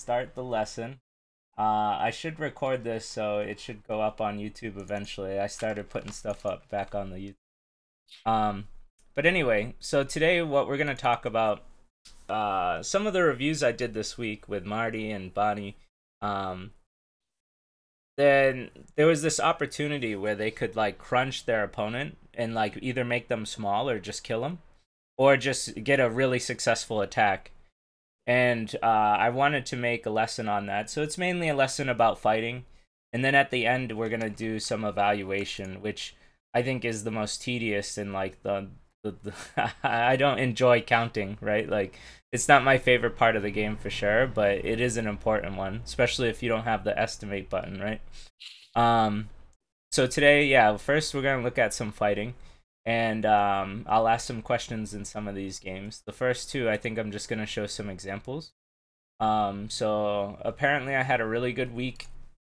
start the lesson. I should record this so it should go up on YouTube eventually. I started putting stuff up back on the YouTube. But anyway, so today what we're gonna talk about some of the reviews I did this week with Marty and Bonnie. Um, then there was this opportunity where they could like crunch their opponent and like either make them small or just kill them, or just get a really successful attack. And I wanted to make a lesson on that. So it's mainly a lesson about fighting. And then at the end, we're going to do some evaluation, which I think is the most tedious and like the I don't enjoy counting, right? Like it's not my favorite part of the game for sure, but it is an important one, especially if you don't have the estimate button, right? Um, so today, yeah, first we're going to look at some fighting. And I'll ask some questions in some of these games. The first two, I think I'm just going to show some examples. So apparently I had a really good week,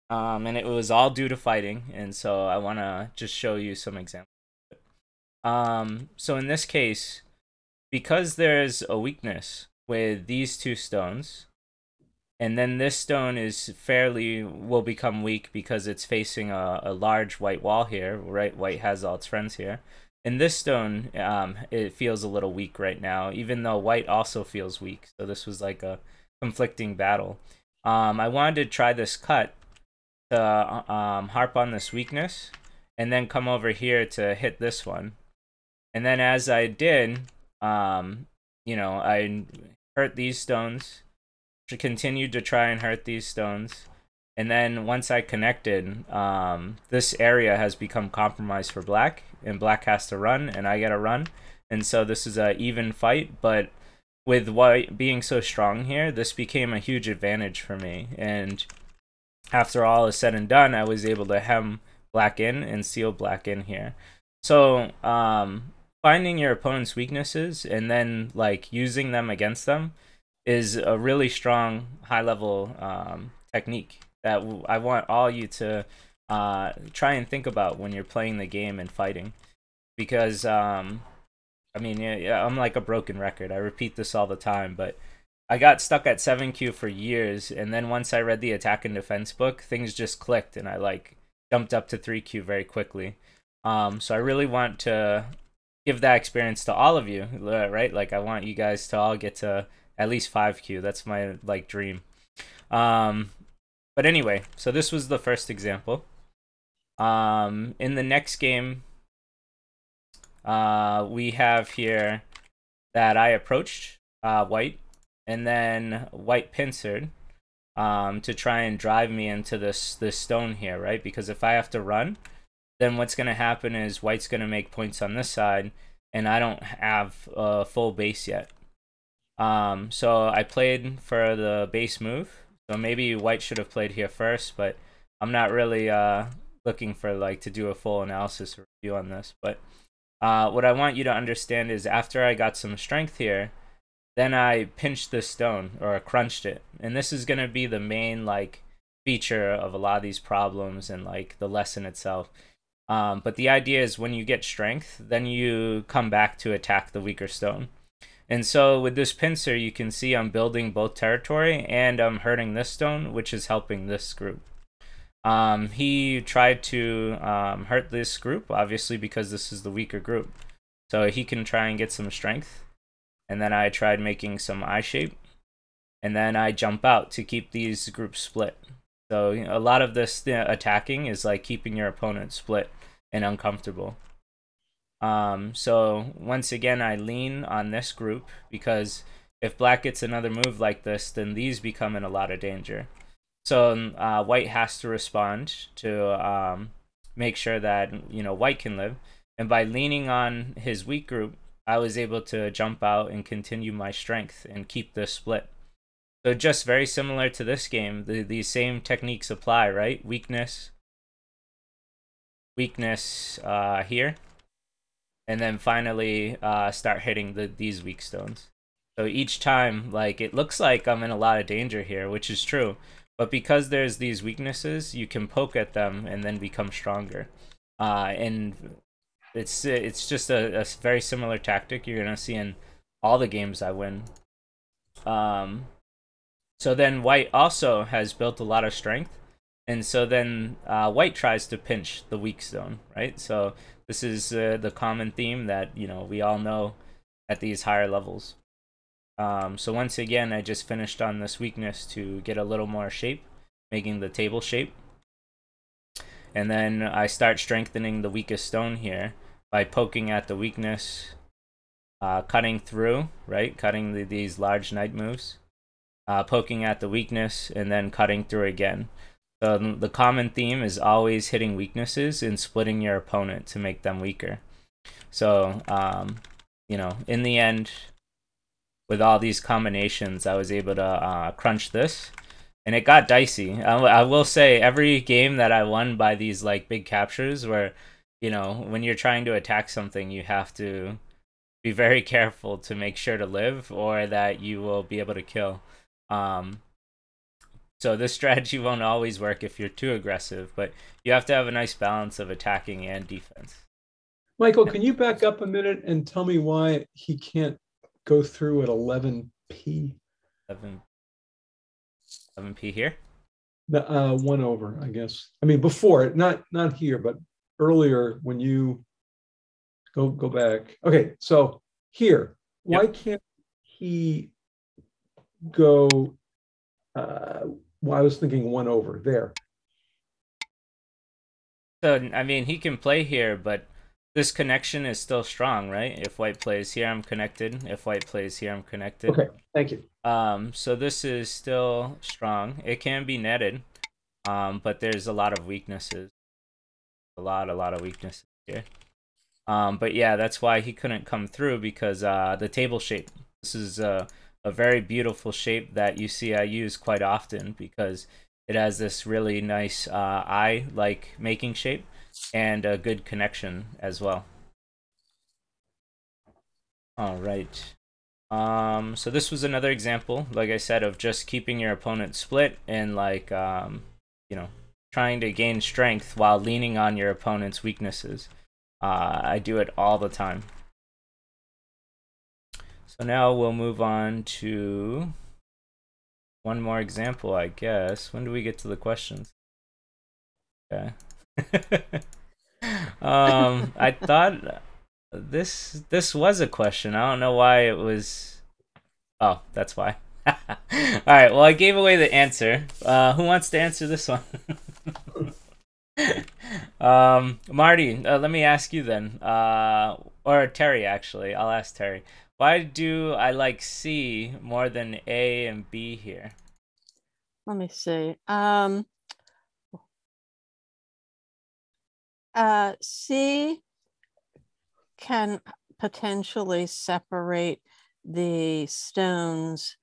and it was all due to fighting, and so I want to just show you some examples. So in this case, because there's a weakness with these two stones, and then this stone will become weak because it's facing a large white wall here, right? White has all its friends here. In this stone, it feels a little weak right now, even though white also feels weak. So this was like a conflicting battle. I wanted to try this cut to harp on this weakness, and then come over here to hit this one. And then as I did, I hurt these stones, continued to try and hurt these stones. And then once I connected, this area has become compromised for black, and black has to run, and I gotta run. And so this is an even fight, but with white being so strong here, this became a huge advantage for me. And after all is said and done, I was able to hem black in and seal black in here. So finding your opponent's weaknesses and then like using them against them is a really strong high-level technique that I want all you to try and think about when you're playing the game and fighting. Because, I mean, yeah, I'm like a broken record. I repeat this all the time, but I got stuck at 7Q for years, and then once I read the attack and defense book, things just clicked, and I like jumped up to 3Q very quickly. So I really want to give that experience to all of you, right? Like I want you guys to all get to at least 5Q. That's my like dream. But anyway, so this was the first example. In the next game, we have here that I approached white, and then white pincered to try and drive me into this stone here, right? Because if I have to run, then what's going to happen is white's going to make points on this side, and I don't have a full base yet. So I played for the base move. So maybe white should have played here first, but I'm not really looking for like to do a full analysis or review on this. But what I want you to understand is after I got some strength here, then I pinched this stone or crunched it. And this is going to be the main like feature of a lot of these problems and like the lesson itself. But the idea is when you get strength, then you come back to attack the weaker stone. And so with this pincer, you can see I'm building both territory and I'm hurting this stone, which is helping this group. He tried to hurt this group, obviously, because this is the weaker group. So he can try and get some strength. And then I tried making some eye shape. And then I jump out to keep these groups split. So a lot of this attacking is like keeping your opponent split and uncomfortable. So once again, I lean on this group because if black gets another move like this, then these become in a lot of danger. So white has to respond to make sure that white can live. And by leaning on his weak group, I was able to jump out and continue my strength and keep this split. So just very similar to this game, these same techniques apply, right? Weakness here. And then finally start hitting these weak stones. So each time, like, it looks like I'm in a lot of danger here, which is true. But because there's these weaknesses, you can poke at them and then become stronger. And it's just a very similar tactic you're going to see in all the games I win. So then white also has built a lot of strength. And so then white tries to pinch the weak stone, right? So this is the common theme that, we all know at these higher levels. So once again, I just finished on this weakness to get a little more shape, making the table shape. And then I start strengthening the weakest stone here by poking at the weakness, cutting through, right? Cutting these large knight moves, poking at the weakness, and then cutting through again. So the common theme is always hitting weaknesses and splitting your opponent to make them weaker. So, in the end, with all these combinations, I was able to crunch this. And it got dicey. I will say every game that I won by these like big captures where, when you're trying to attack something, you have to be very careful to make sure to live or that you will be able to kill. So this strategy won't always work if you're too aggressive, but you have to have a nice balance of attacking and defense. Michael, can you back up a minute and tell me why he can't go through at 11p? 7p here. The one over, I guess. I mean, before it, not here, but earlier when you go back. Okay, so here, why can't he go? Well, I was thinking one over there. So I mean, he can play here, but this connection is still strong, right? If white plays here, I'm connected. If white plays here, I'm connected. Okay, thank you. So this is still strong. It can be netted, but there's a lot of weaknesses. A lot of weaknesses here. But yeah, that's why he couldn't come through, because the table shape. This is a very beautiful shape that you see I use quite often because it has this really nice eye-like making shape and a good connection as well. All right. So this was another example, like I said, of just keeping your opponent split and like, trying to gain strength while leaning on your opponent's weaknesses. I do it all the time. So now we'll move on to one more example, I guess. When do we get to the questions? Okay. I thought this was a question. I don't know why it was. Oh, that's why. All right. Well, I gave away the answer. Who wants to answer this one? Marty, let me ask you then. Or Terry, actually. I'll ask Terry. Why do I like C more than A and B here? Let me see. C can potentially separate the stones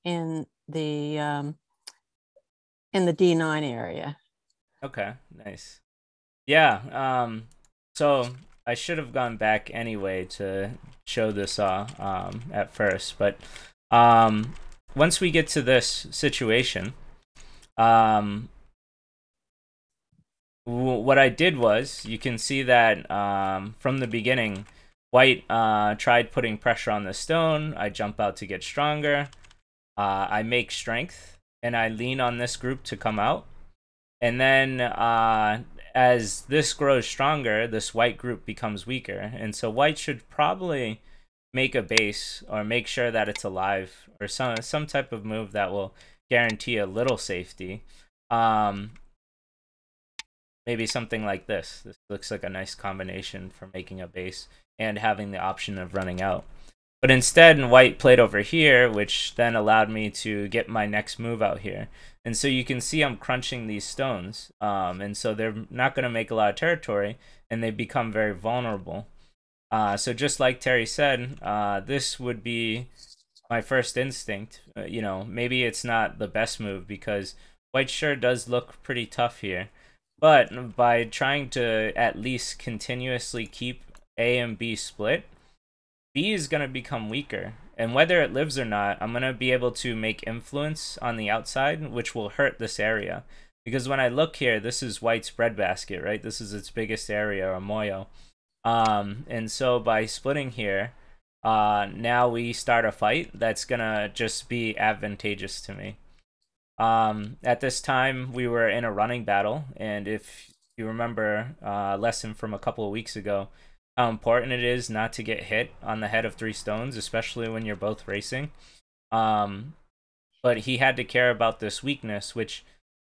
in the D9 area. Okay, nice. Yeah, so I should have gone back anyway to show this at first, but once we get to this situation, what I did was, you can see that from the beginning, white tried putting pressure on the stone. I jump out to get stronger. I make strength, and I lean on this group to come out. And then as this grows stronger, this white group becomes weaker. And so white should probably make a base or make sure that it's alive or some type of move that will guarantee a little safety. Maybe something like this. This looks like a nice combination for making a base and having the option of running out. But instead, white played over here, which then allowed me to get my next move out here. And so you can see I'm crunching these stones. And so they're not going to make a lot of territory, and they become very vulnerable. So just like Terry said, this would be my first instinct. Maybe it's not the best move because white sure does look pretty tough here. But by trying to at least continuously keep A and B split, B is going to become weaker. And whether it lives or not, I'm going to be able to make influence on the outside, which will hurt this area. Because when I look here, this is white's breadbasket, right? This is its biggest area, or moyo. And so by splitting here, now we start a fight that's going to just be advantageous to me. At this time, we were in a running battle, and if you remember a lesson from a couple of weeks ago, how important it is not to get hit on the head of 3 stones, especially when you're both racing. But he had to care about this weakness, which,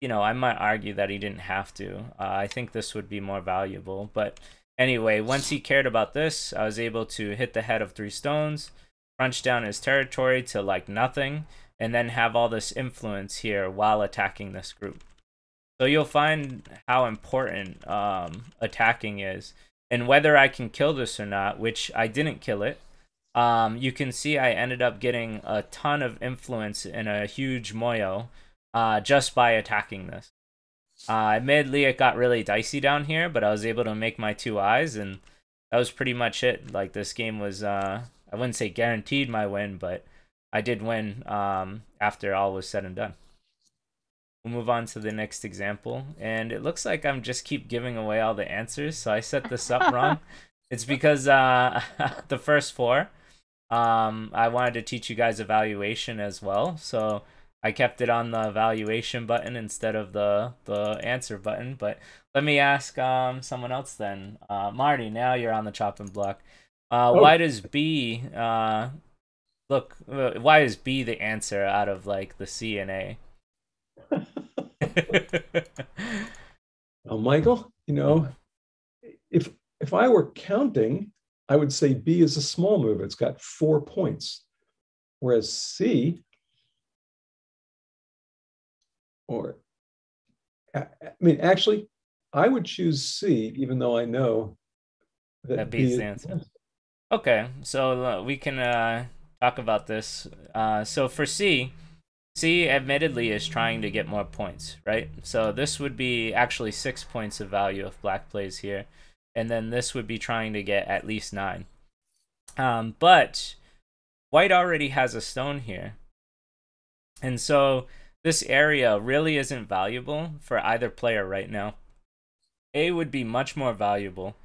you know, I might argue that he didn't have to. I think this would be more valuable. But anyway, once he cared about this, I was able to hit the head of 3 stones, crunch down his territory to like nothing, and then have all this influence here while attacking this group. So you'll find how important attacking is. And whether I can kill this or not, which I didn't kill it, you can see I ended up getting a ton of influence in a huge moyo just by attacking this. Admittedly, it got really dicey down here, but I was able to make my 2 eyes, and that was pretty much it. Like, this game was, I wouldn't say guaranteed my win, but I did win after all was said and done. We'll move on to the next example, and it looks like I'm just keep giving away all the answers, so I set this up wrong. It's because the first 4, I wanted to teach you guys evaluation as well, so I kept it on the evaluation button instead of the answer button. But let me ask someone else then. Marty, now you're on the chopping block. Why does B why is B the answer out of like the C and A? Well, Michael, you know, if I were counting, I would say B is a small move. It's got 4 points, whereas C, or I mean, actually, I would choose C, even though I know that B is the answer. Okay, so we can talk about this. So for C admittedly is trying to get more points, right? So this would be actually 6 points of value if black plays here, and then this would be trying to get at least 9. But white already has a stone here, and so this area really isn't valuable for either player right now. A would be much more valuable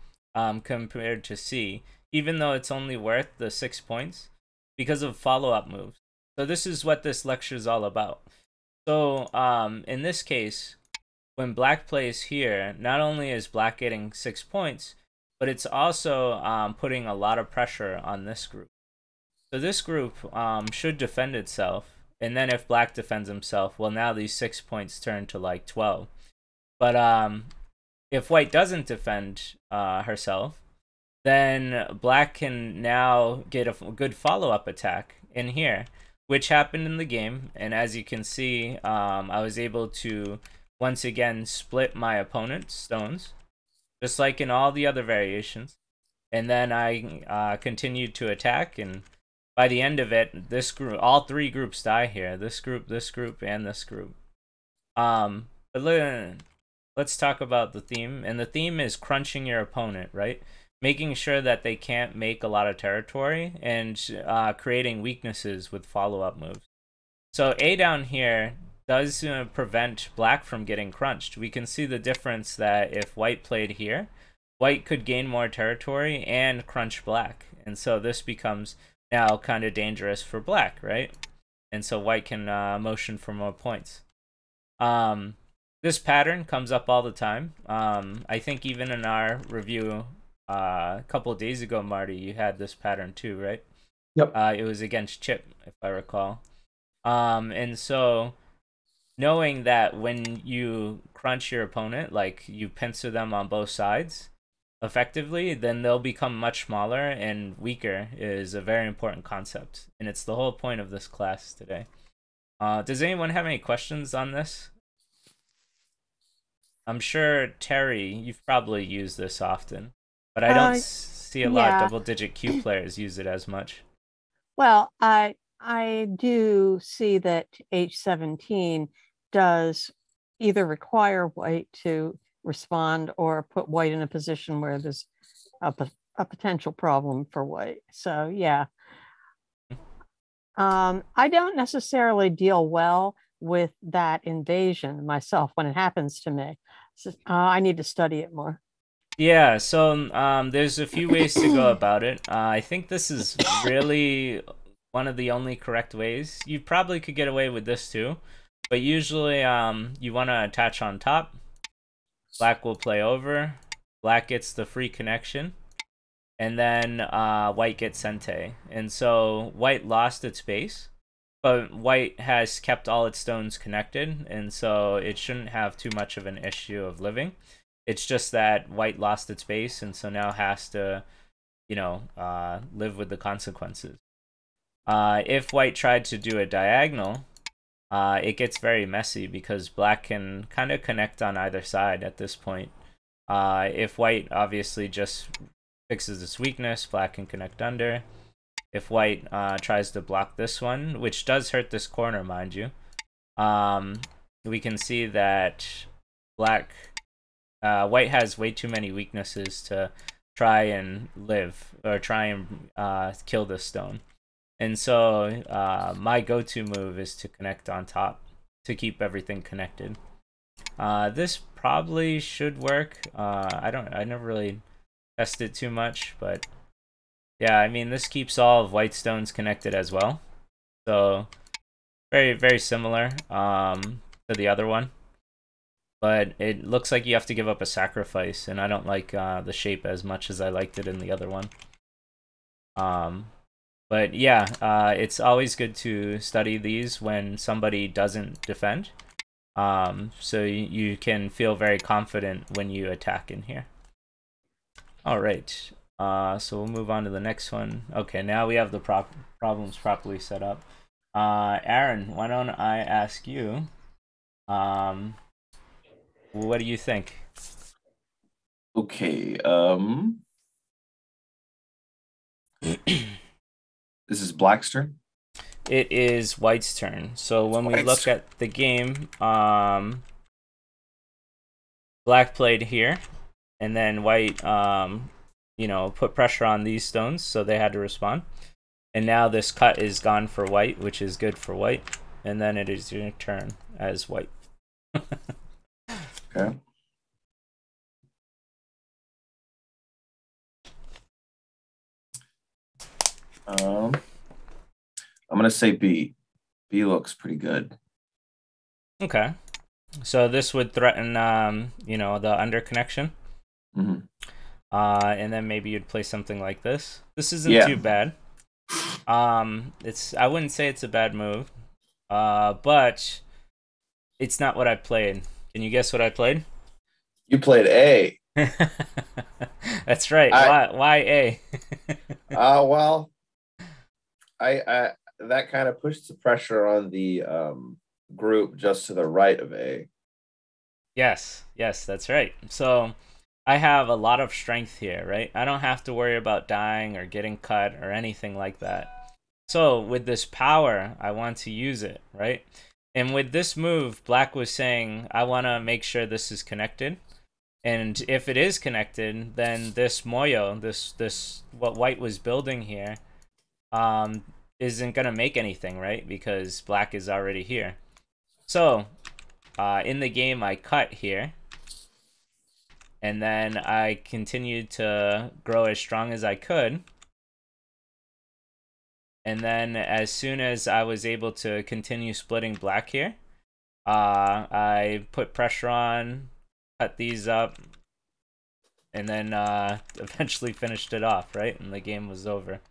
compared to C, even though it's only worth the 6 points because of follow-up moves. So this is what this lecture is all about. So in this case, when black plays here, not only is black getting 6 points, but it's also putting a lot of pressure on this group. So this group should defend itself, and then if black defends himself, well, now these 6 points turn to like 12. But if white doesn't defend herself, then black can now get a good follow-up attack in here, which happened in the game. And as you can see, I was able to once again split my opponent's stones, just like in all the other variations. And then I continued to attack, and by the end of it, this group, all 3 groups die here. This group, and this group. But let's talk about the theme. And the theme is crunching your opponent, right? Making sure that they can't make a lot of territory, and creating weaknesses with follow-up moves. So A down here does prevent black from getting crunched. We can see the difference that if white played here, white could gain more territory and crunch black. And so this becomes now kind of dangerous for black, right? And so white can motion for more points. This pattern comes up all the time. I think even in our review a couple of days ago, Marty, you had this pattern too, right? Yep. It was against Chip, if I recall. And so knowing that when you crunch your opponent, like you pincer them on both sides effectively, then they'll become much smaller and weaker is a very important concept. And it's the whole point of this class today. Does anyone have any questions on this? I'm sure, Terry, you've probably used this often, but I don't see a lot of double-digit Q players use it as much. Well, I do see that H17 does either require white to respond or put white in a position where there's a potential problem for white. So yeah, I don't necessarily deal well with that invasion myself when it happens to me. So, I need to study it more. Yeah, so there's a few ways to go about it. I think this is really one of the only correct ways. You probably could get away with this too, But usually you want to attach on top. Black will play over. Black gets the free connection. And then white gets Sente. And so white lost its base. But white has kept all its stones connected. And so it shouldn't have too much of an issue of living. It's just that white lost its base. And so now has to, you know, live with the consequences. If white tried to do a diagonal, it gets very messy because black can kind of connect on either side at this point. If white obviously just fixes its weakness, black can connect under. If white tries to block this one, which does hurt this corner, mind you, we can see that white has way too many weaknesses to try and live or try and kill this stone. And so my go-to move is to connect on top to keep everything connected. This probably should work. I never really tested too much, but yeah, I mean, this keeps all of white stones connected as well. So very, very similar to the other one. But it looks like you have to give up a sacrifice, and I don't like the shape as much as I liked it in the other one. But yeah, it's always good to study these when somebody doesn't defend. So you can feel very confident when you attack in here. All right, so we'll move on to the next one. Okay, now we have the problems properly set up. Aaron, why don't I ask you, what do you think? Okay, this is Black's turn? It is white's turn. So when we look at the game, black played here, and then white, you know, put pressure on these stones, so they had to respond. And now this cut is gone for white, which is good for white. And then it is your turn as white. Okay. I'm gonna say B. B looks pretty good. Okay. So this would threaten, you know, the under connection. Mm-hmm. And then maybe you'd play something like this. This isn't too bad. I wouldn't say it's a bad move, but it's not what I played. Can you guess what I played? You played A. That's right. Why A? Well, I that kind of pushed the pressure on the group just to the right of A. Yes, that's right. So I have a lot of strength here, right? I don't have to worry about dying or getting cut or anything like that. So with this power, I want to use it, right? And with this move, Black was saying, I want to make sure this is connected. And if it is connected, then this moyo, this what white was building here, isn't going to make anything, right? Because black is already here. So in the game, I cut here. And then I continued to grow as strong as I could. And then as soon as I was able to continue splitting black here, I put pressure on, cut these up, and then eventually finished it off, right? And the game was over.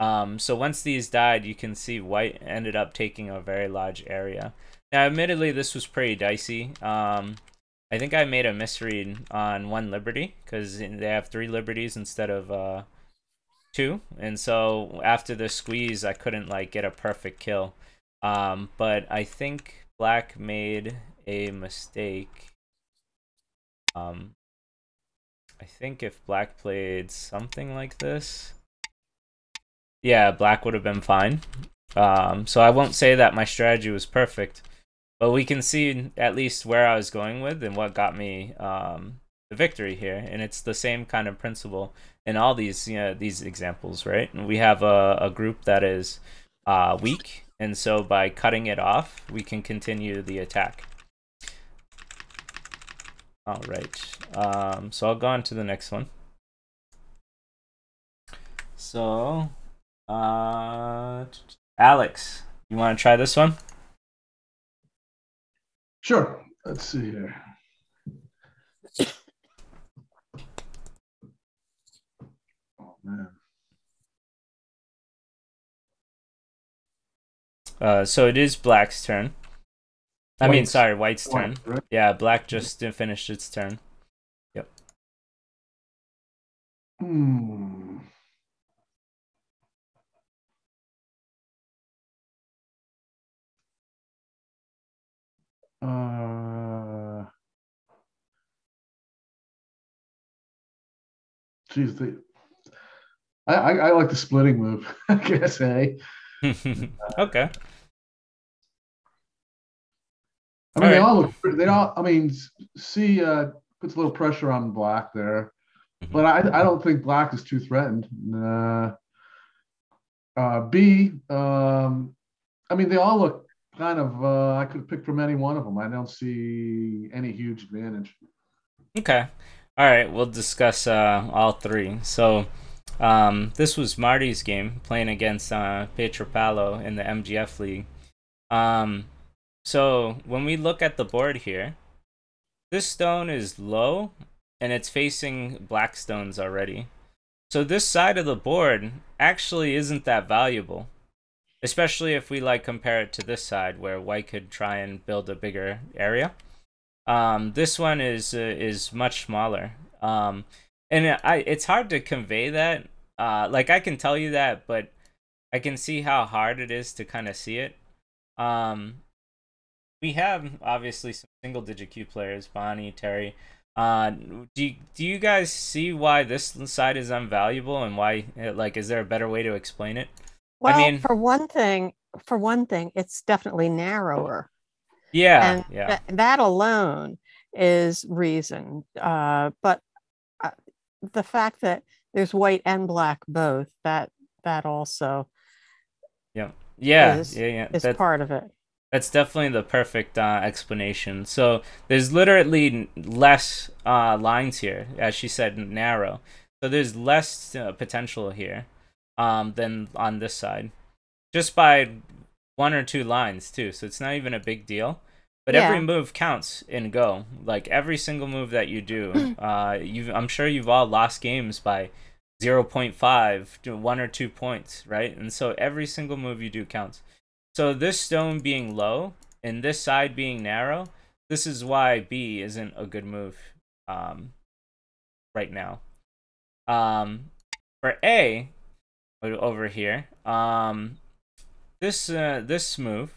So once these died, you can see white ended up taking a very large area. Now, admittedly, this was pretty dicey. I think I made a misread on one liberty because they have 3 liberties instead of 2, and so after the squeeze, I couldn't like get a perfect kill. But I think black made a mistake. I think if black played something like this, yeah, black would have been fine. So I won't say that my strategy was perfect, but we can see at least where I was going with and what got me the victory here. And it's the same kind of principle in all these, you know, these examples, right? And we have a group that is weak, and so by cutting it off, we can continue the attack. All right, so I'll go on to the next one. So, Alex, you want to try this one? Sure. Let's see here. Oh man. So it is black's turn. I mean, sorry, white's turn. Right? Yeah, black just finished its turn. Yep. Hmm. Geez, I like the splitting move. I guess, hey. Okay. I mean, they all look. They all. I mean, C puts a little pressure on black there, but I don't think black is too threatened. B. I mean, they all look kind of. I could pick from any one of them. I don't see any huge advantage. Okay. All right. We'll discuss all three. So, this was Marty's game playing against Pedro Palo in the MGF League. So when we look at the board here, this stone is low and it's facing black stones already. So this side of the board actually isn't that valuable, especially if we like compare it to this side where white could try and build a bigger area. This one is much smaller. And it's hard to convey that. Like I can tell you that, but I can see how hard it is to kind of see it. We have obviously some single digit Q players, Bonnie, Terry. Do you guys see why this side is unvaluable and why, like, is there a better way to explain it? Well, I mean, for one thing, it's definitely narrower. Yeah, and that alone is reason. But the fact that there's white and black both, that also is part of it. That's definitely the perfect explanation. So there's literally less lines here, as she said, narrow. So there's less potential here than on this side, just by 1 or 2 lines too. So it's not even a big deal. But every move counts in Go. Like every single move that you do, I'm sure you've all lost games by 0.5 to 1 or 2 points, right? And so every single move you do counts. So this stone being low and this side being narrow, this is why B isn't a good move right now. For A, over here, this move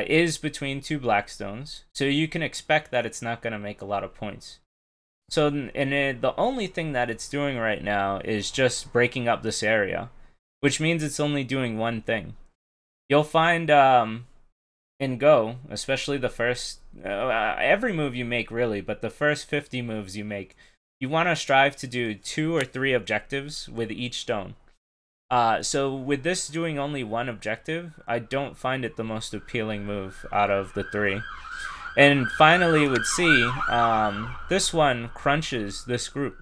is between 2 black stones, so you can expect that it's not going to make a lot of points. So the only thing that it's doing right now is just breaking up this area, which means it's only doing one thing. You'll find in Go, especially the first, every move you make really, but the first 50 moves you make, you want to strive to do 2 or 3 objectives with each stone. So with this doing only 1 objective, I don't find it the most appealing move out of the 3. And finally with C, this one crunches this group.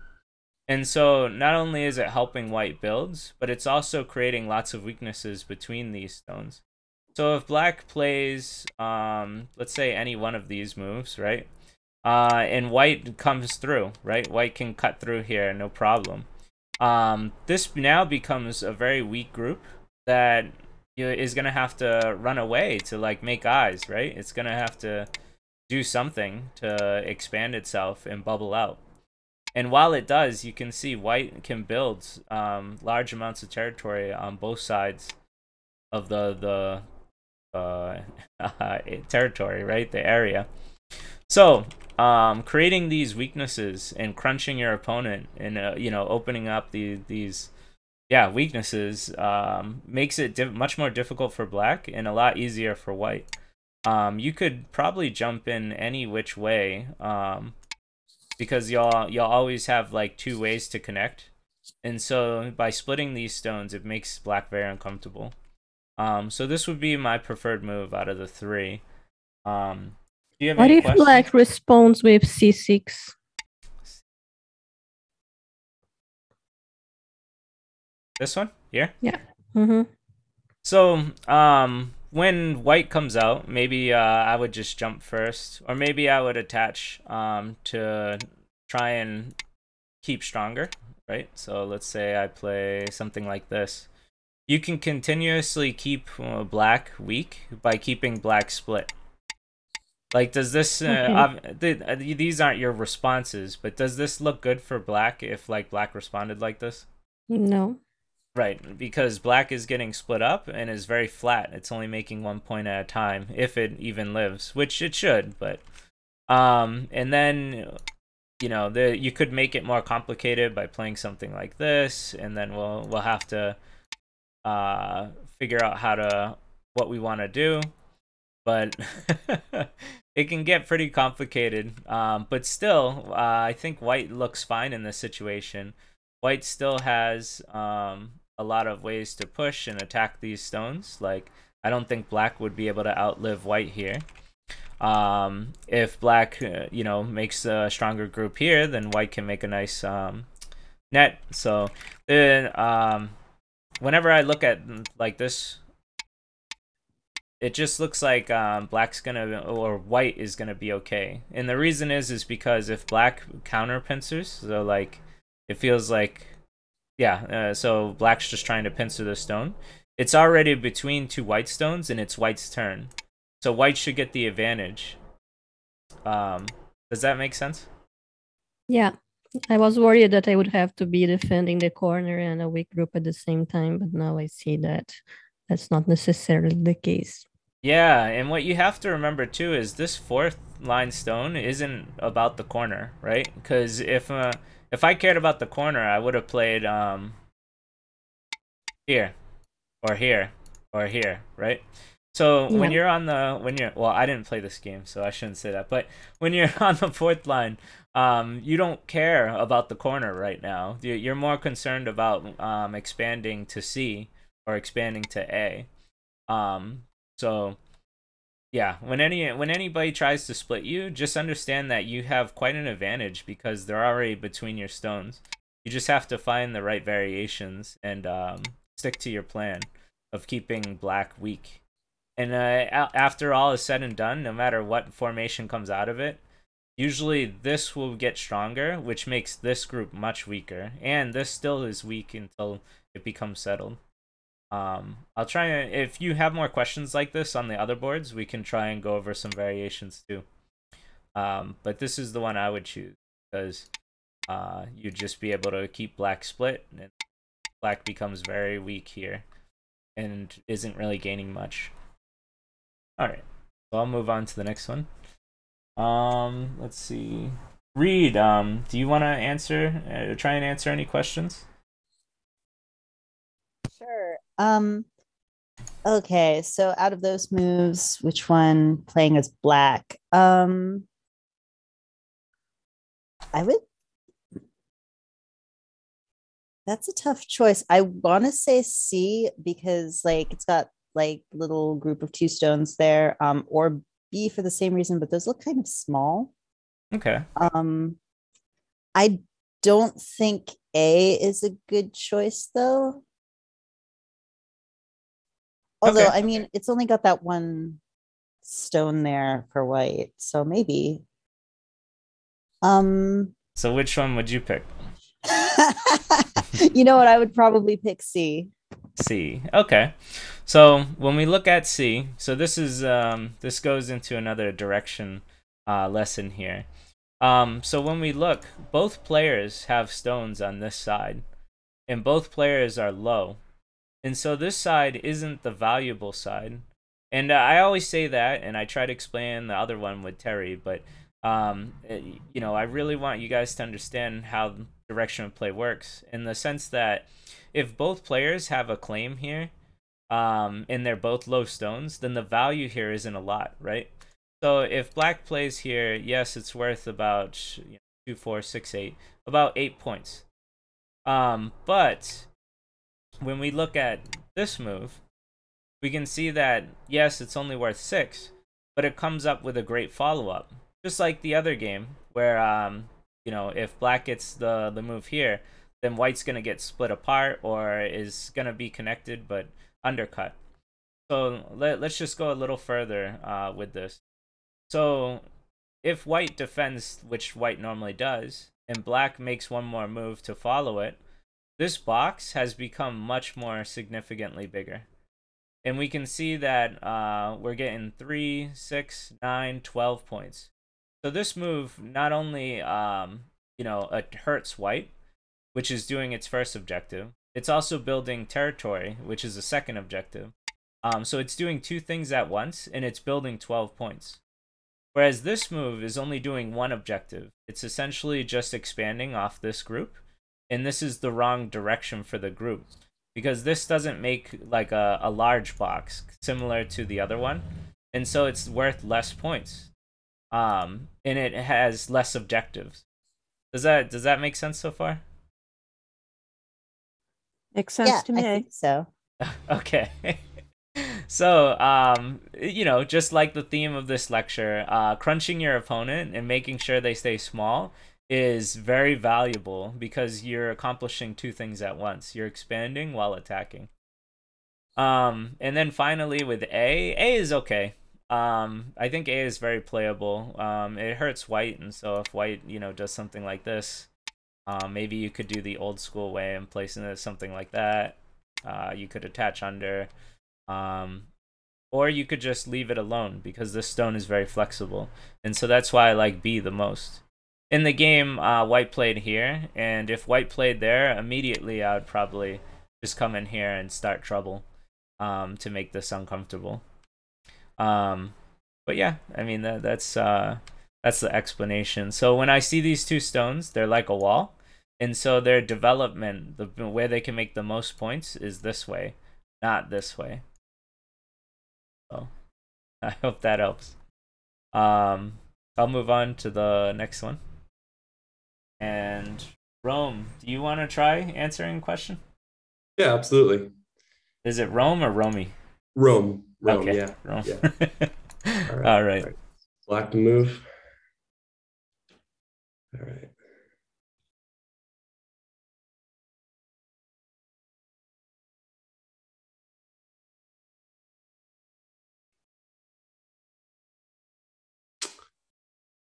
And so not only is it helping white builds, but it's also creating lots of weaknesses between these stones. So if black plays, let's say any one of these moves, right? And white comes through, right? White can cut through here, no problem. This now becomes a very weak group that is going to have to run away to like make eyes, right? It's going to have to do something to expand itself and bubble out. And while it does, you can see white can build large amounts of territory on both sides of the territory, right? The area. So creating these weaknesses and crunching your opponent and opening up these weaknesses makes it much more difficult for black and a lot easier for white. You could probably jump in any which way because you'll always have like 2 ways to connect, and so by splitting these stones it makes black very uncomfortable. So this would be my preferred move out of the 3. Do you have what any if questions? black responds with c6? This one here? Yeah. Mm-hmm. So when white comes out, maybe I would just jump first, or maybe I would attach to try and keep stronger, right? So let's say I play something like this. You can continuously keep black weak by keeping black split. Like, does this these aren't your responses, but does this look good for black if like black responded like this? No. Right, because black is getting split up and is very flat. It's only making 1 point at a time if it even lives, which it should, but and then you could make it more complicated by playing something like this, and then we'll have to figure out what we want to do. But it can get pretty complicated. But still, I think white looks fine in this situation. White still has a lot of ways to push and attack these stones. Like, I don't think black would be able to outlive white here. If black, makes a stronger group here, then white can make a nice net. So then, whenever I look at like this, it just looks like black's gonna, or white is gonna be okay. And the reason is because if black counter pincers, so like it feels like, so black's just trying to pincer the stone. It's already between two white stones and it's white's turn. So white should get the advantage. Does that make sense? Yeah. I was worried that I would have to be defending the corner and a weak group at the same time, but now I see that that's not necessarily the case. Yeah, and what you have to remember too is this fourth line stone isn't about the corner, right? Because if I cared about the corner, I would have played here, or here, or here, right? So when you're on well, I didn't play this game, so I shouldn't say that. But when you're on the fourth line, you don't care about the corner right now. You're more concerned about expanding to C or expanding to A. So yeah, when anybody tries to split you, just understand that you have quite an advantage because they're already between your stones. You just have to find the right variations and stick to your plan of keeping black weak. And after all is said and done, no matter what formation comes out of it, usually this will get stronger, which makes this group much weaker. And this still is weak until it becomes settled. I'll try and, if you have more questions like this on the other boards, we can try and go over some variations too. But this is the one I would choose because you'd just be able to keep black split, and black becomes very weak here and isn't really gaining much. Alright, so I'll move on to the next one. Let's see. Reed, do you want to try and answer any questions? Sure. Okay, so out of those moves, which one playing as black? I would. That's a tough choice. I want to say C because like it's got like little group of two stones there, or B for the same reason, but those look kind of small. Okay. I don't think A is a good choice though. Although, okay. I mean, it's only got that one stone there for white, so maybe. So which one would you pick? You know what? I would probably pick C. C. Okay. So when we look at C, so this is this goes into another direction lesson here. So when we look, both players have stones on this side, and both players are low. And so this side isn't the valuable side. And I always say that, and I try to explain the other one with Terry, but I really want you guys to understand how direction of play works, in the sense that if both players have a claim here, and they're both low stones, then the value here isn't a lot, right? So if black plays here, yes, it's worth about 2, 4, 6, 8, about 8 points. But when we look at this move, we can see that, yes, it's only worth 6, but it comes up with a great follow-up. Just like the other game, where, if black gets the move here, then white's going to get split apart or is going to be connected but undercut. So let's just go a little further with this. So if white defends, which white normally does, and black makes one more move to follow it, this box has become much more significantly bigger. And we can see that we're getting 3, 6, 9, 12 points. So this move not only, it hurts white, which is doing its first objective. It's also building territory, which is the second objective. So it's doing two things at once, and it's building 12 points. Whereas this move is only doing one objective. It's essentially just expanding off this group, and this is the wrong direction for the group, because this doesn't make like a large box similar to the other one, and so it's worth less points. And it has less objectives. Does that make sense so far? Makes sense to me. I think so. Okay. So, just like the theme of this lecture, crunching your opponent and making sure they stay small is very valuable because you're accomplishing two things at once. You're expanding while attacking. And then finally with A is okay. I think A is very playable. It hurts white, and so if white, does something like this, maybe you could do the old school way and placing it something like that. You could attach under. Or you could just leave it alone because this stone is very flexible. And so that's why I like B the most. In the game, white played here, and if white played there, immediately I would probably just come in here and start trouble to make this uncomfortable. But yeah, I mean, that's the explanation. So when I see these two stones, they're like a wall. And so their development, the way they can make the most points is this way, not this way. So I hope that helps. I'll move on to the next one. And Rome, do you want to try answering a question? Yeah, absolutely. Is it Rome or Romy? Rome, Okay. yeah. Rome. Yeah. All right. Black to move. All right.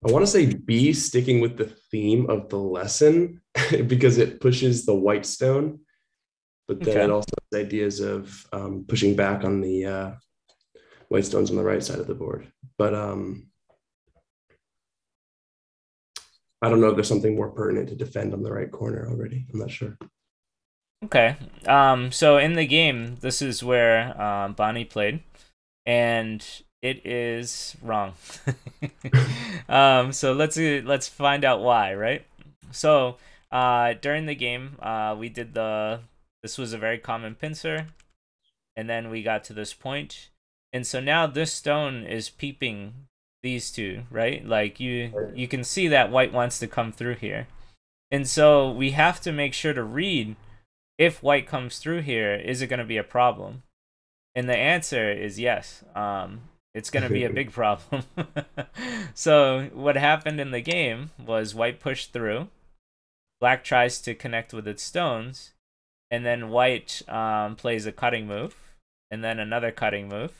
I want to say B, sticking with the theme of the lesson because it pushes the white stone, but then it also has ideas of pushing back on the white stones on the right side of the board. But I don't know if there's something more pertinent to defend on the right corner already. I'm not sure. Okay. So in the game, this is where Bonnie played, and it is wrong. So let's find out why, right? So during the game, we did this was a very common pincer, and then we got to this point, and so now this stone is peeping these two, right? Like you can see that white wants to come through here, and so we have to make sure to read if white comes through here, is it going to be a problem? And the answer is yes. It's going to be a big problem. So what happened in the game was white pushed through, black tries to connect with its stones, and then white plays a cutting move, and then another cutting move,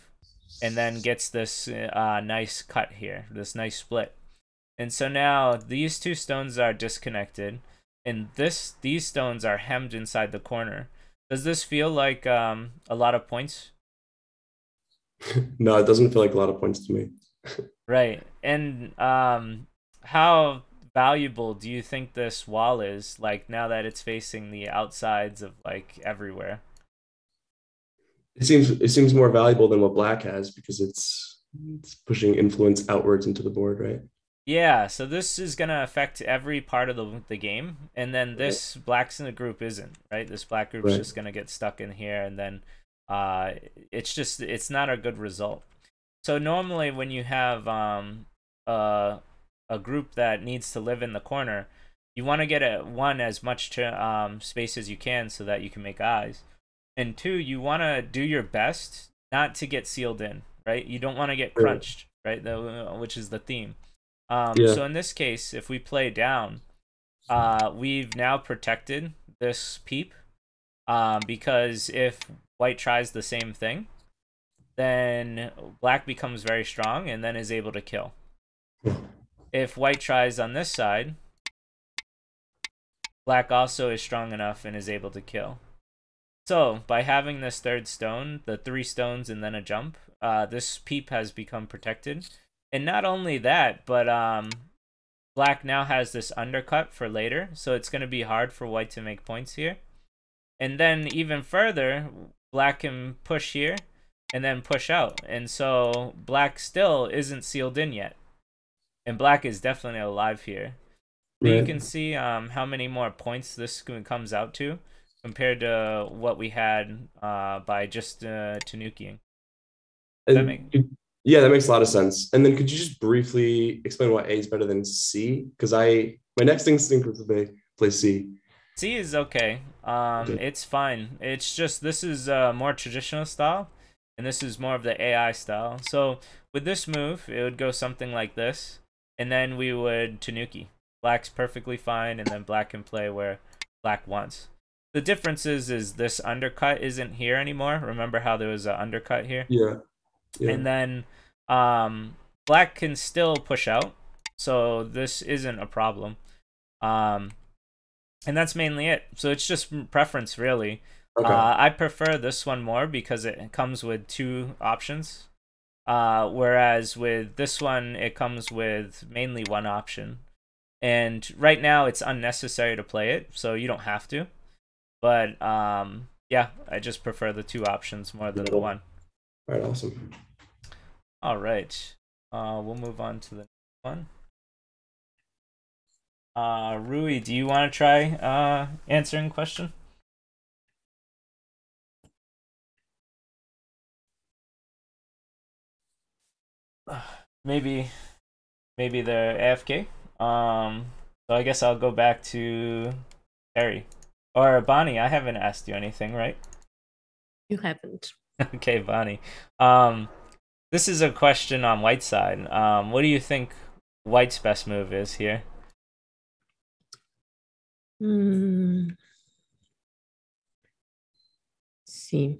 and then gets this nice cut here, this nice split. And so now these two stones are disconnected, and these stones are hemmed inside the corner. Does this feel like a lot of points? No, it doesn't feel like a lot of points to me. Right. And how valuable do you think this wall is, like now that it's facing the outsides of like everywhere? It seems more valuable than what black has because it's pushing influence outwards into the board, right? Yeah, so this is gonna affect every part of the game, and then this blacks in the group isn't, right? This black group's just gonna get stuck in here, and then it's not a good result. So normally when you have a group that needs to live in the corner, you want to get as much space as you can so that you can make eyes, and two, you want to do your best not to get sealed in, right? You don't want to get crunched, right? Which is the theme. So in this case, if we play down, we've now protected this peep, because if white tries the same thing, then black becomes very strong and then is able to kill. If white tries on this side, black also is strong enough and is able to kill. So by having this third stone, the 3 stones and then a jump, this peep has become protected. And not only that, but black now has this undercut for later, so it's going to be hard for white to make points here. And then even further, black can push here and then push out. And so black still isn't sealed in yet. And black is definitely alive here. But you can see how many more points this comes out to compared to what we had by just Tanukiing. Yeah, that makes a lot of sense. And then could you just briefly explain why A is better than C? Because my next instinct was to play C. C is okay. It's fine. It's just this is more traditional style, and this is more of the AI style. So with this move, it would go something like this, and then we would Tanuki. Black's perfectly fine, and then black can play where black wants. The difference is this undercut isn't here anymore. Remember how there was an undercut here? Yeah. And then black can still push out, so this isn't a problem. And that's mainly it. So it's just preference, really. Okay. I prefer this one more because it comes with 2 options, whereas with this one it comes with mainly 1 option. And right now it's unnecessary to play it, so you don't have to. But yeah, I just prefer the 2 options more than the 1. All right, awesome. All right, we'll move on to the next one. Rui, do you want to try answering question? Maybe they're AFK. So I guess I'll go back to Harry. Or Bonnie, I haven't asked you anything, right? You haven't. Okay, Bonnie. This is a question on white's side. What do you think white's best move is here? See.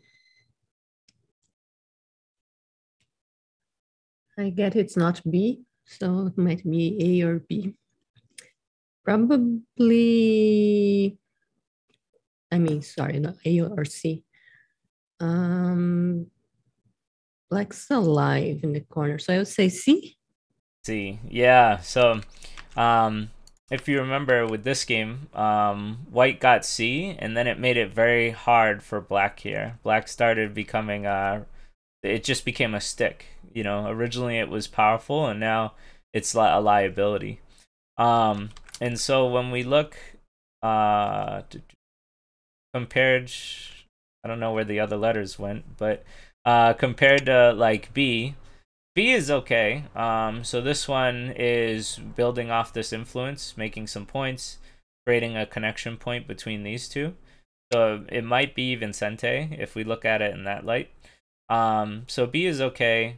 I get it's not B, so it might be A or B. Probably, sorry, not A or C. Black's alive in the corner, so I would say C. C, yeah. So, if you remember with this game, white got C, and then it made it very hard for black here. Black started becoming it just became a stick. You know, originally it was powerful, and now it's a liability. And so when we look compared, I don't know where the other letters went, but compared to like B is okay. So this one is building off this influence, making some points, creating a connection point between these two. So it might be even Sente if we look at it in that light. So B is okay,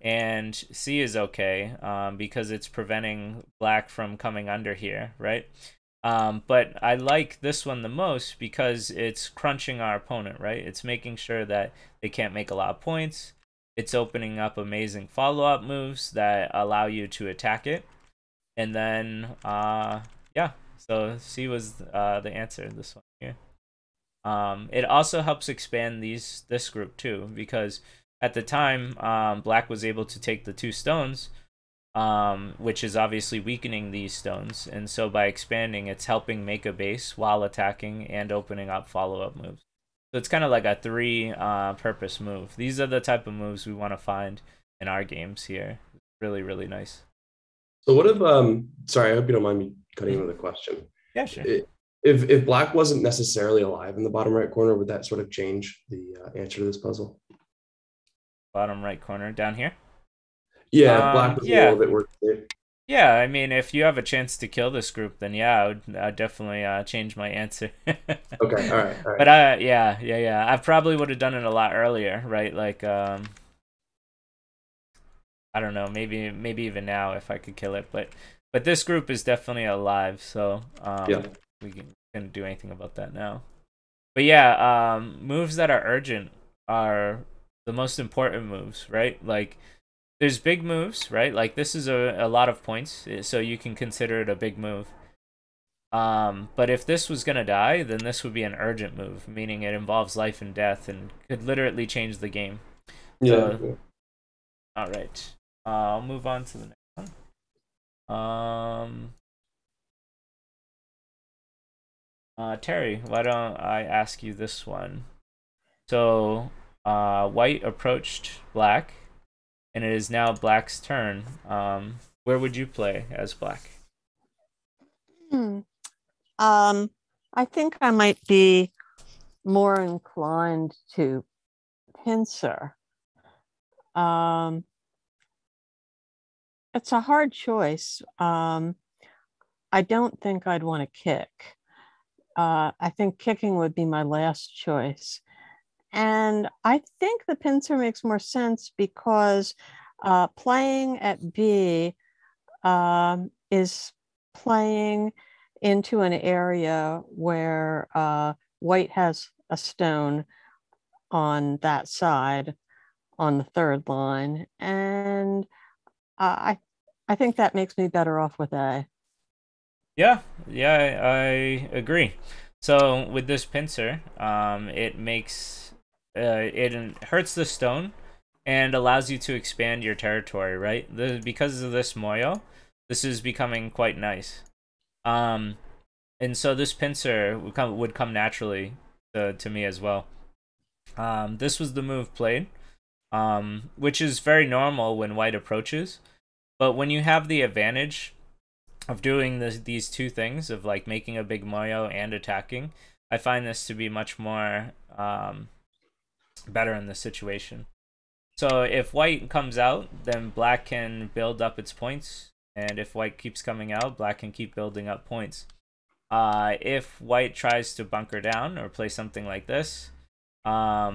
and C is okay because it's preventing black from coming under here, right? But I like this one the most because it's crunching our opponent, right? It's making sure that they can't make a lot of points. It's opening up amazing follow-up moves that allow you to attack it. And then, yeah, so C was the answer, this one here. It also helps expand this group too, because at the time, black was able to take the 2 stones, which is obviously weakening these stones. And so by expanding, it's helping make a base while attacking and opening up follow-up moves. So it's kind of like a 3-purpose move. These are the type of moves we want to find in our games here. Really, really nice. So what if, sorry, I hope you don't mind me cutting in with a question. Yeah, sure. If black wasn't necessarily alive in the bottom right corner, would that sort of change the answer to this puzzle? Bottom right corner, down here? Yeah, black was a little bit worse. Yeah, I mean, if you have a chance to kill this group, then yeah, I'd definitely change my answer. Okay, all right. But yeah, I probably would have done it a lot earlier, right? Like, I don't know, maybe even now if I could kill it. But this group is definitely alive, so we can't do anything about that now. But yeah, moves that are urgent are the most important moves, right? Like, there's big moves, right? Like, this is a lot of points, so you can consider it a big move. But if this was gonna die, then this would be an urgent move, meaning it involves life and death and could literally change the game. Yeah. So, all right. I'll move on to the next one. Terry, why don't I ask you this one? So, white approached black, and it is now black's turn. Where would you play as black? I think I might be more inclined to pincer. It's a hard choice. I don't think I'd want to kick. I think kicking would be my last choice. And I think the pincer makes more sense because playing at B is playing into an area where white has a stone on that side on the third line. And I think that makes me better off with A. Yeah, I agree. So with this pincer, it makes it hurts the stone and allows you to expand your territory, right? Because of this Moyo, this is becoming quite nice. And so this pincer would come naturally to me as well. This was the move played, which is very normal when white approaches. But when you have the advantage of doing these two things, of like making a big Moyo and attacking, I find this to be much more better in this situation. So if white comes out, then black can build up its points. And if white keeps coming out, black can keep building up points. If white tries to bunker down or play something like this, I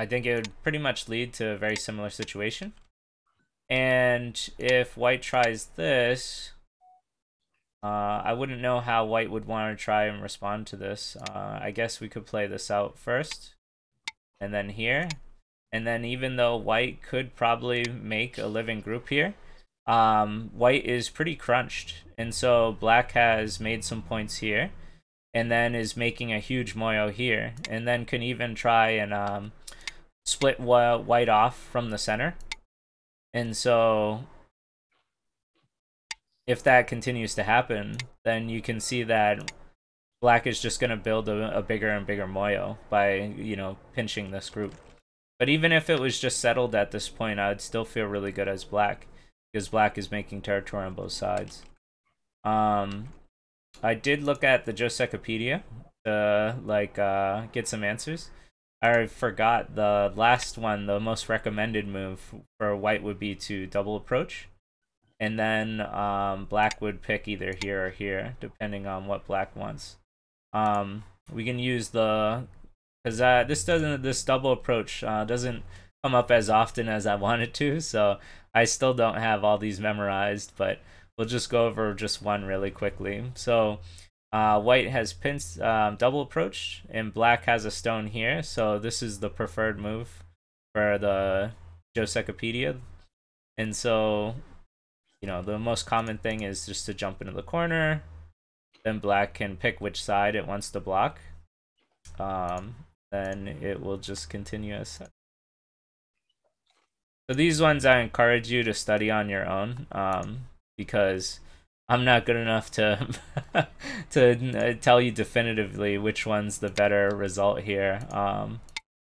think it would pretty much lead to a very similar situation. And if white tries this, I wouldn't know how white would want to try and respond to this. I guess we could play this out first, and then here. And then even though white could probably make a living group here, white is pretty crunched. And so black has made some points here, and then is making a huge Moyo here, and then can even try and split white off from the center. And so if that continues to happen, then you can see that black is just going to build a bigger and bigger Moyo by, you know, pinching this group. But even if it was just settled at this point, I would still feel really good as black, because black is making territory on both sides. I did look at the Josecopedia to get some answers. I forgot the last one. The most recommended move for white would be to double approach, and then black would pick either here or here, depending on what black wants. We can use because this double approach doesn't come up as often as I want it to, so I still don't have all these memorized, but we'll just go over just one really quickly. So white has double approach, and black has a stone here, so this is the preferred move for the Josecopedia. And so, you know, the most common thing is just to jump into the corner. Then black can pick which side it wants to block. Then it will just continue as such. So these ones I encourage you to study on your own, because I'm not good enough to to tell you definitively which one's the better result here.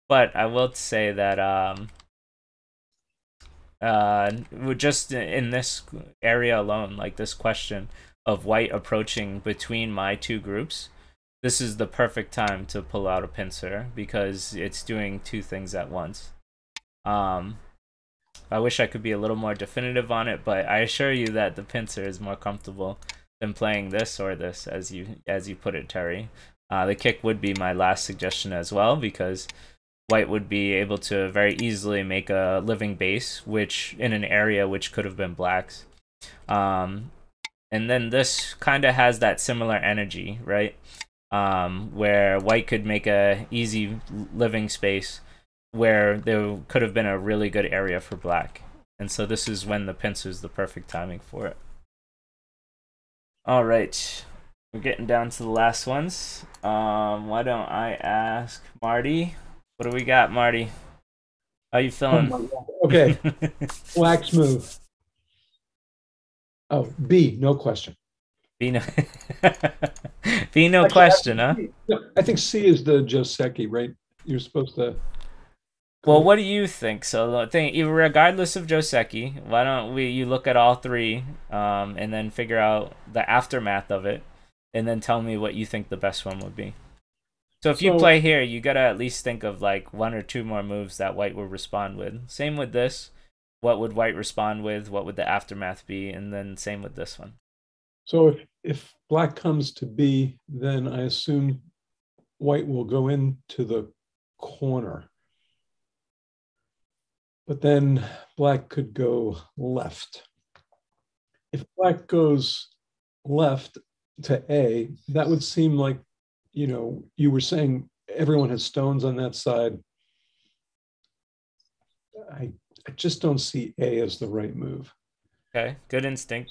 But I will say that just in this area alone, like this question of white approaching between my two groups, this is the perfect time to pull out a pincer, because it's doing two things at once. I wish I could be a little more definitive on it, but I assure you that the pincer is more comfortable than playing this or this, as you put it, Terry. The kick would be my last suggestion as well, because white would be able to very easily make a living base, which in an area which could have been black's. And then this kind of has that similar energy, right? Where white could make a easy living space where there could have been a really good area for black. And so this is when the pincer is the perfect timing for it. All right, we're getting down to the last ones. Why don't I ask Marty? What do we got, Marty? How you feeling? Okay, black's move. Oh, B, no question. B no, B no Actually, question, huh? I think C is the Joseki, right? You're supposed to. Well, what do you think? So, regardless of Joseki, why don't you look at all three, and then figure out the aftermath of it, and then tell me what you think the best one would be. So if you play here, you gotta at least think of like 1 or 2 more moves that white will respond with. Same with this. What would white respond with? What would the aftermath be? And then same with this one. So if black comes to B, then I assume white will go into the corner. But then black could go left. If black goes left to A, that would seem like, you were saying everyone has stones on that side. I just don't see A as the right move. Okay, good instinct.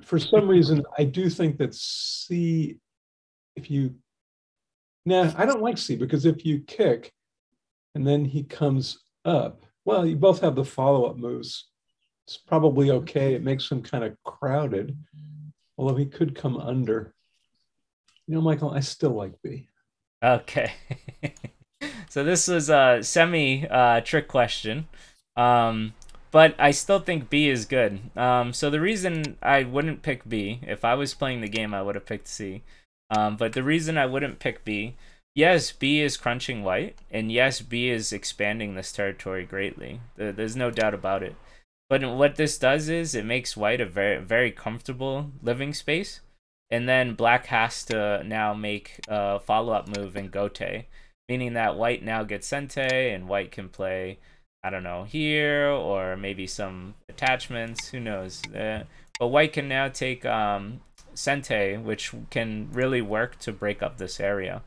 For some reason, I do think that C, I don't like C, because if you kick and then he comes up, well, you both have the follow-up moves. It's probably okay. It makes him kind of crowded, although he could come under. Michael, I still like B. Okay. So this was a semi trick question. But I still think B is good. So the reason I wouldn't pick B, if I was playing the game, I would have picked C. But the reason I wouldn't pick B, yes, B is crunching white, and yes, B is expanding this territory greatly. There's no doubt about it. But what this does is it makes white a very, very comfortable living space. And then black has to now make a follow-up move in Gote, meaning that white now gets Sente, and white can play, I don't know, here, or maybe some attachments, who knows. But white can now take Sente, which can really work to break up this area.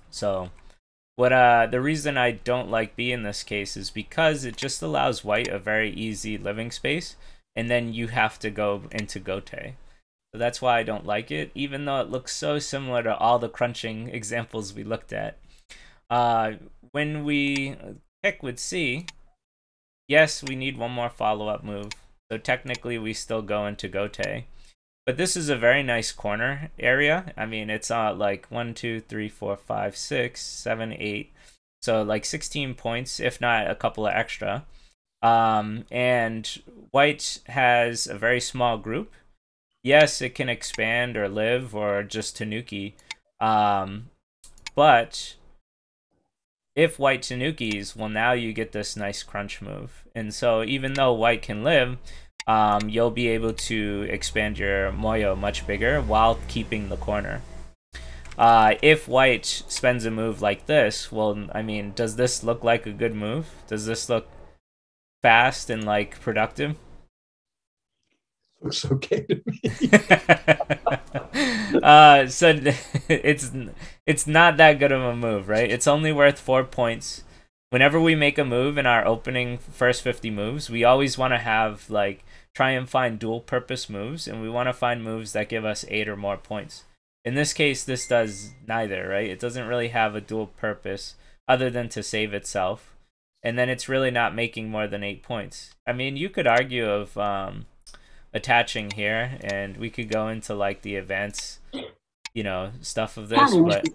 So the reason I don't like B in this case is because it just allows white a very easy living space, and then you have to go into Gote. So that's why I don't like it, even though it looks so similar to all the crunching examples we looked at. When we pick with C, yes, we need one more follow-up move. So technically, we still go into Gote. But this is a very nice corner area. I mean, it's like 1, 2, 3, 4, 5, 6, 7, 8. So like 16 points, if not a couple of extra. And white has a very small group. Yes, it can expand or live or just Tanuki. But if white Tanukis, well, now you get this nice crunch move. And so even though white can live, you'll be able to expand your Moyo much bigger while keeping the corner. If white spends a move like this, well, I mean, does this look like a good move? Does this look fast and like productive? Looks okay to me. So it's not that good of a move, right? It's only worth 4 points. Whenever we make a move in our opening first 50 moves, we always want to have like try and find dual purpose moves, and we want to find moves that give us 8 or more points. In this case, this does neither, right? It doesn't really have a dual purpose other than to save itself, and then it's really not making more than 8 points. I mean, you could argue of attaching here, and we could go into like the advanced stuff of this, but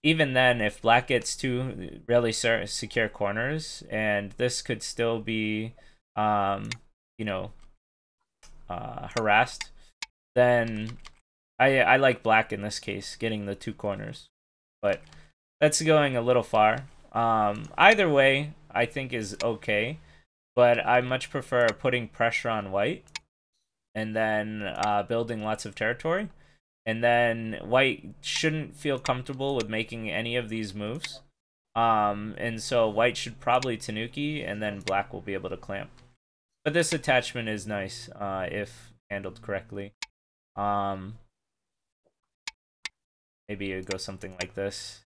even then, if black gets 2 really secure corners, and this could still be harassed, then I like black in this case getting the 2 corners, but that's going a little far. Either way I think is okay, but I much prefer putting pressure on white and then building lots of territory. And then white shouldn't feel comfortable with making any of these moves. And so white should probably Tanuki, and then black will be able to clamp. But this attachment is nice if handled correctly. Maybe it would go something like this.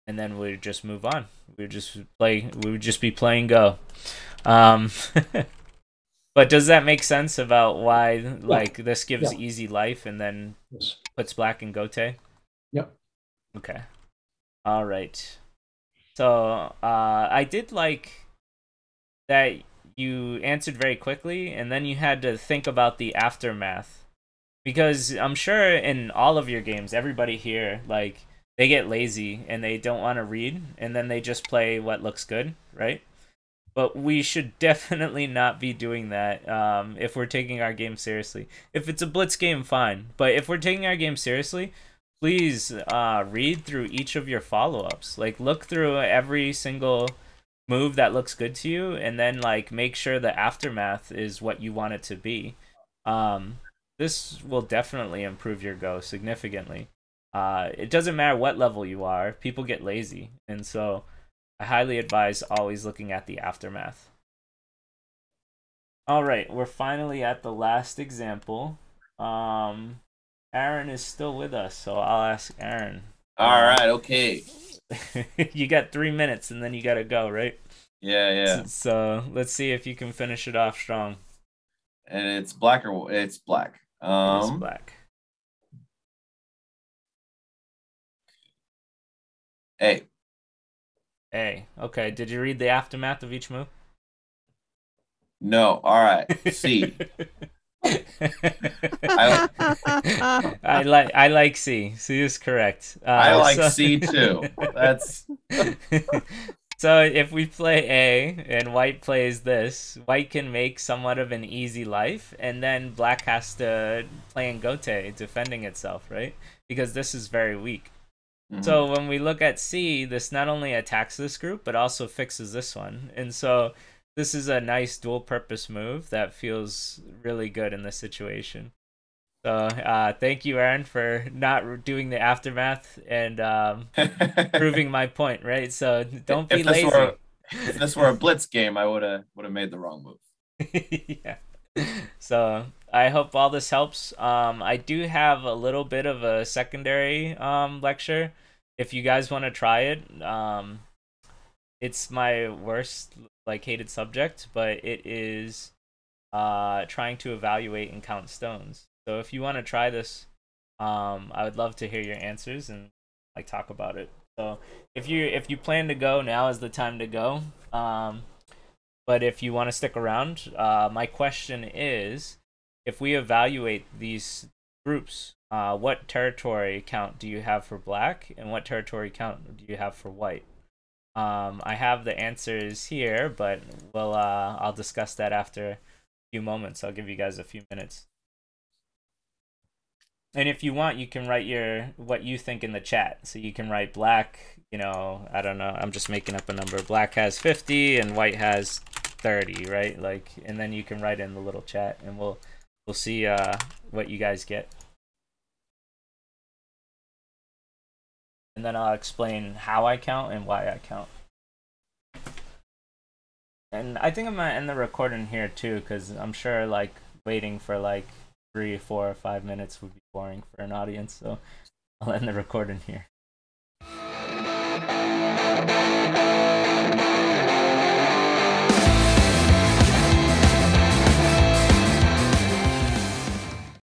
and then we'd just move on. We would just be playing Go. But does that make sense about why like this gives easy life and then puts black in Gote? Yep. Okay. All right. So I did like that you answered very quickly, and then you had to think about the aftermath, because I'm sure in all of your games, everybody here, like, they get lazy and they don't want to read, and then they just play what looks good, right? But we should definitely not be doing that if we're taking our game seriously. If it's a blitz game, fine. But if we're taking our game seriously, please read through each of your follow-ups. Like, look through every single move that looks good to you, and then like make sure the aftermath is what you want it to be. This will definitely improve your Go significantly. It doesn't matter what level you are, people get lazy, and so I highly advise always looking at the aftermath. All right, we're finally at the last example. Aaron is still with us, so I'll ask Aaron. All right, okay. You got 3 minutes and then you gotta go, right? Yeah. So let's see if you can finish it off strong. And it's black or it's black. It's black. A. Okay. Did you read the aftermath of each move? No. All right. C. I like C. C is correct. I like C too. That's so if we play A and white plays this, white can make somewhat of an easy life, and then black has to play in Gote defending itself, right? Because this is very weak. So when we look at C, this not only attacks this group, but also fixes this one. And so this is a nice dual purpose move that feels really good in this situation. So thank you, Aaron, for not doing the aftermath and proving my point, right? So don't be lazy. If this were a blitz game, I would have made the wrong move. Yeah. So I hope all this helps. I do have a little bit of a secondary lecture. If you guys want to try it, it's my worst hated subject, but it is trying to evaluate and count stones. So if you want to try this, I would love to hear your answers and talk about it. So if you plan to go, now is the time to go. But if you want to stick around, my question is, if we evaluate these groups, what territory count do you have for black, and what territory count do you have for white? I have the answers here, but I'll discuss that after a few moments. I'll give you guys a few minutes. And if you want, you can write what you think in the chat. So you can write black, I don't know, I'm just making up a number. Black has 50 and white has 30, right? And then you can write in the little chat, and we'll see what you guys get. And then I'll explain how I count and why I count. And I think I'm gonna end the recording here too, because I'm sure waiting for 3, 4, or 5 minutes would be boring for an audience. So I'll end the recording here.